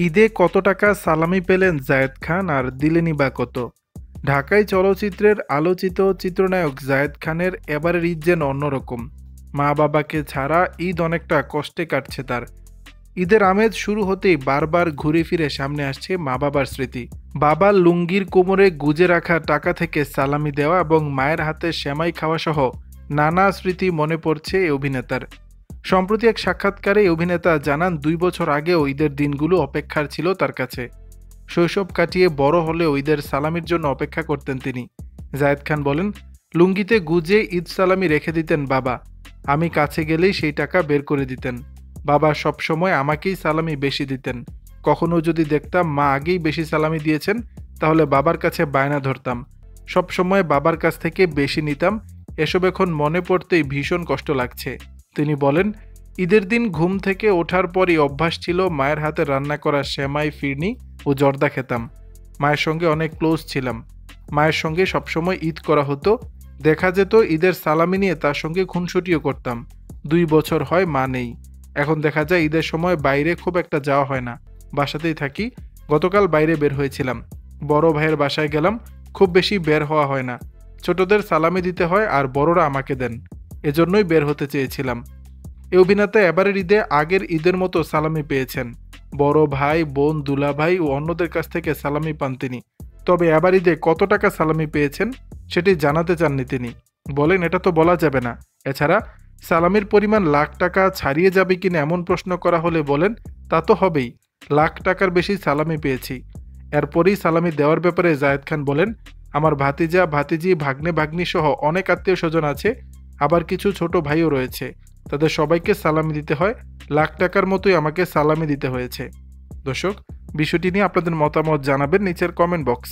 ঈদে কত টাকা সালামি পেলেন জায়েদ খান আর দিলেনই বা কত? ঢাকাই চলচ্চিত্রের আলোচিত চিত্রনায়ক জায়েদ খানের এবারের ঈদ যেন অন্যরকম। মা বাবাকে ছাড়া ঈদ অনেকটা কষ্টে কাটছে তার। ঈদের আমেজ শুরু হতেই বারবার ঘুরে ফিরে সামনে আসছে মা বাবার স্মৃতি। বাবার লুঙ্গির কোমরে গুজে রাখা টাকা থেকে সালামি দেওয়া এবং মায়ের হাতে সেমাই খাওয়া সহ নানা স্মৃতি মনে পড়ছে এই অভিনেতার। সম্প্রতি এক সাক্ষাৎকারে এই অভিনেতা জানান ২ বছর আগেও ঈদের দিনগুলো অপেক্ষার ছিল তার কাছে। শৈশব কাটিয়ে বড় হলেও ঈদের সালামির জন্য অপেক্ষা করতেন তিনি। জায়েদ খান বলেন, লুঙ্গিতে গুজে ঈদ সালামি রেখে দিতেন বাবা। আমি কাছে গেলেই সেই টাকা বের করে দিতেন। বাবা সবসময় আমাকেই সালামি বেশি দিতেন। কখনো যদি দেখতাম মা আগেই বেশি সালামি দিয়েছেন, তাহলে বাবার কাছে বায়না ধরতাম। সবসময় বাবার কাছ থেকে বেশি নিতাম। এসব এখন মনে পড়তেই ভীষণ কষ্ট লাগছে। তিনি বলেন, ঈদের দিন ঘুম থেকে ওঠার পরই অভ্যাস ছিল মায়ের হাতে রান্না করা সেমাই, ফিরনি ও জর্দা খেতাম। মায়ের সঙ্গে অনেক ক্লোজ ছিলাম। মায়ের সঙ্গে সবসময় ঈদ করা হতো। দেখা যেত ঈদের সালামি নিয়ে তার সঙ্গে খুনসুটিও করতাম। ২ বছর হয় মা নেই। এখন দেখা যায় ঈদের সময় বাইরে খুব একটা যাওয়া হয় না, বাসাতেই থাকি। গতকাল বাইরে বের হয়েছিলাম, বড় ভাইয়ের বাসায় গেলাম। খুব বেশি বের হওয়া হয় না। ছোটদের সালামি দিতে হয় আর বড়রা আমাকে দেন, এজন্যই বের হতে চেয়েছিলাম। এই অভিনেতা এবারের ঈদে আগের ঈদের মতো সালামি পেয়েছেন। বড় ভাই, বোন, দুলাভাই ও অন্যদের কাছ থেকে সালামি পান তিনি। তবে এবার ঈদে কত টাকা সালামি পেয়েছেন সেটি জানাতে চাননি তিনি। বলেন, এটা তো বলা যাবে না। এছাড়া সালামির পরিমাণ লাখ টাকা ছাড়িয়ে যাবে কিনা এমন প্রশ্ন করা হলে বলেন, তা তো হবেই। লাখ টাকার বেশি সালামি পেয়েছি। এরপরই সালামি দেওয়ার ব্যাপারে জায়েদ খান বলেন, আমার ভাতিজা, ভাতিজি, ভাগ্নে, ভাগ্নি সহ অনেক আত্মীয় স্বজন আছে। আবার কিছু ছোট ভাইও রয়েছে। তাদের সবাইকে সালামি দিতে হয়। লাখ টাকার মতোই আমাকে সালামি দিতে হয়েছে। দর্শক, বিষয়টি নিয়ে আপনাদের মতামত জানাবেন নিচের কমেন্ট বক্স।